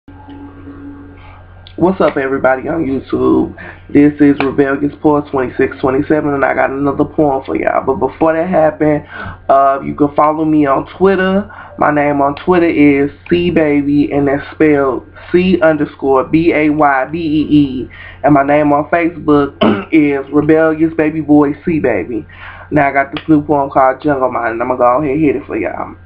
What's up, everybody on YouTube? This is Rebellious Poet 2627, and I got another poem for y'all. But before that happens, you can follow me on Twitter. My name on Twitter is CBaby, and that's spelled C_BAYBEE. And my name on Facebook is Rebellious Baby Boy CBaby. Now I got this new poem called Jungle Mind, and I'm gonna go ahead and hit it for y'all.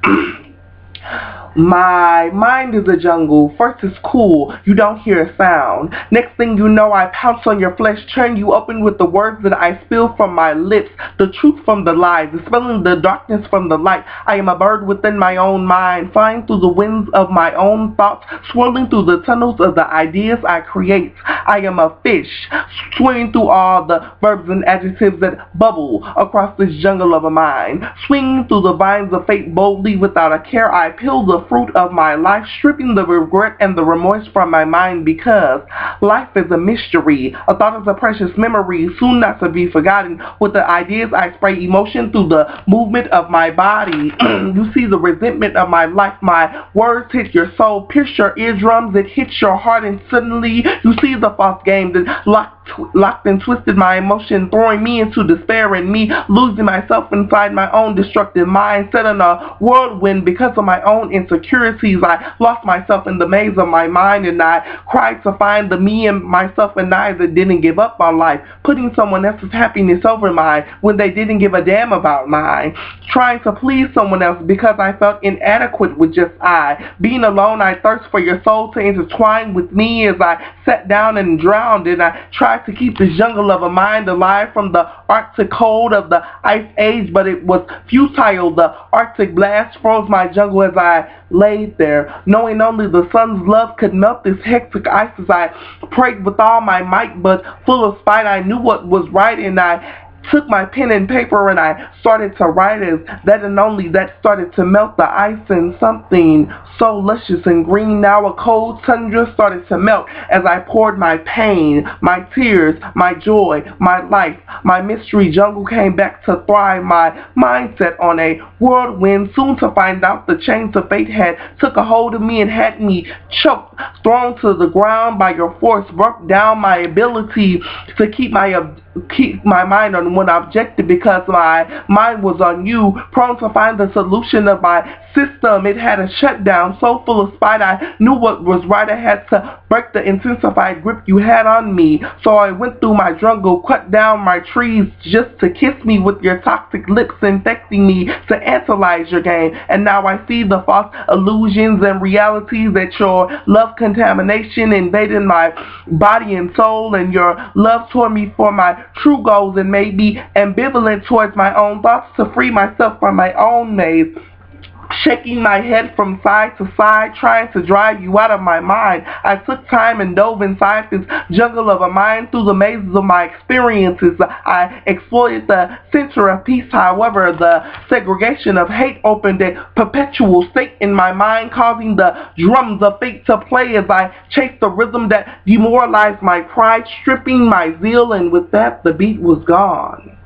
My mind is a jungle. First it's cool, you don't hear a sound. Next thing you know, I pounce on your flesh, turn you open with the words that I spill from my lips. The truth from the lies, dispelling the darkness from the light. I am a bird within my own mind, flying through the winds of my own thoughts, swirling through the tunnels of the ideas I create. I am a fish, swimming through all the verbs and adjectives that bubble across this jungle of a mind. Swinging through the vines of fate boldly without a care, I peel the fruit of my life, stripping the regret and the remorse from my mind, because life is a mystery. A thought is a precious memory, soon not to be forgotten. With the ideas I spray emotion through the movement of my body. You see the resentment of my life. My words hit your soul, pierce your eardrums, it hits your heart, and suddenly you see the false game that locked and twisted my emotion, throwing me into despair and me losing myself inside my own destructive mind, set in a whirlwind because of my own insecurities. I lost myself in the maze of my mind, and I cried to find the me and myself and I that didn't give up on life, putting someone else's happiness over mine when they didn't give a damn about mine, trying to please someone else because I felt inadequate with just I. Being alone, I thirst for your soul to intertwine with me as I sat down and drowned, and I tried to keep this jungle of a mind alive from the Arctic cold of the ice age, but it was futile. The Arctic blast froze my jungle as I laid there, knowing only the sun's love could melt this hectic ice. As I prayed with all my might, but full of spite, I knew what was right, and I took my pen and paper and I started to write, as that and only that started to melt the ice, and something so luscious and green, now a cold tundra, started to melt as I poured my pain, my tears, my joy, my life. My mystery jungle came back to thrive, my mindset on a whirlwind, soon to find out the chains of fate had took a hold of me and had me choked, thrown to the ground by your force, broke down my ability to keep my mind on one objective, because my mind was on you, prone to find the solution of my system. It had a shutdown, so full of spite, I knew what was right. I had to break the intensified grip you had on me, so I went through my jungle, cut down my trees just to kiss me with your toxic lips, infecting me to antalize your game. And now I see the false illusions and realities that your love contamination invaded my body and soul, and your love tore me for my true goals and made me ambivalent towards my own thoughts, to free myself from my own maze, shaking my head from side to side, trying to drive you out of my mind. I took time and dove inside this jungle of a mind through the mazes of my experiences. I exploited the center of peace. However, the segregation of hate opened a perpetual state in my mind, causing the drums of fate to play as I chased the rhythm that demoralized my pride, stripping my zeal, and with that the beat was gone.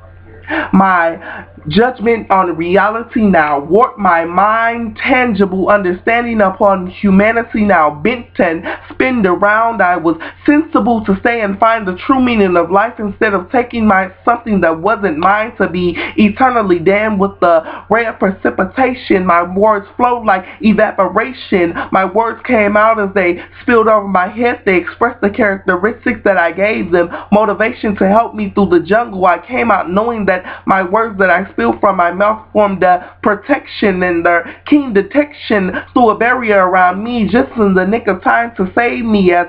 My judgment on reality now warped my mind, tangible understanding upon humanity now bent and spinned around. I was sensible to stay and find the true meaning of life, instead of taking something that wasn't mine to be eternally damned with the ray of precipitation. My words flowed like evaporation. My words came out as they spilled over my head. They expressed the characteristics that I gave them, motivation to help me through the jungle. I came out knowing that my words that I spilled from my mouth formed a protection and their keen detection through a barrier around me, just in the nick of time to save me. As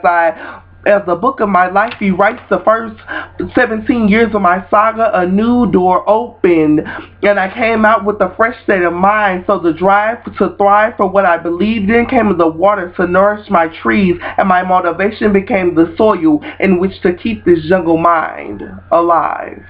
the book of my life rewrites the first 17 years of my saga, a new door opened, and I came out with a fresh state of mind. So the drive to thrive for what I believed in came as the water to nourish my trees, and my motivation became the soil in which to keep this jungle mind alive.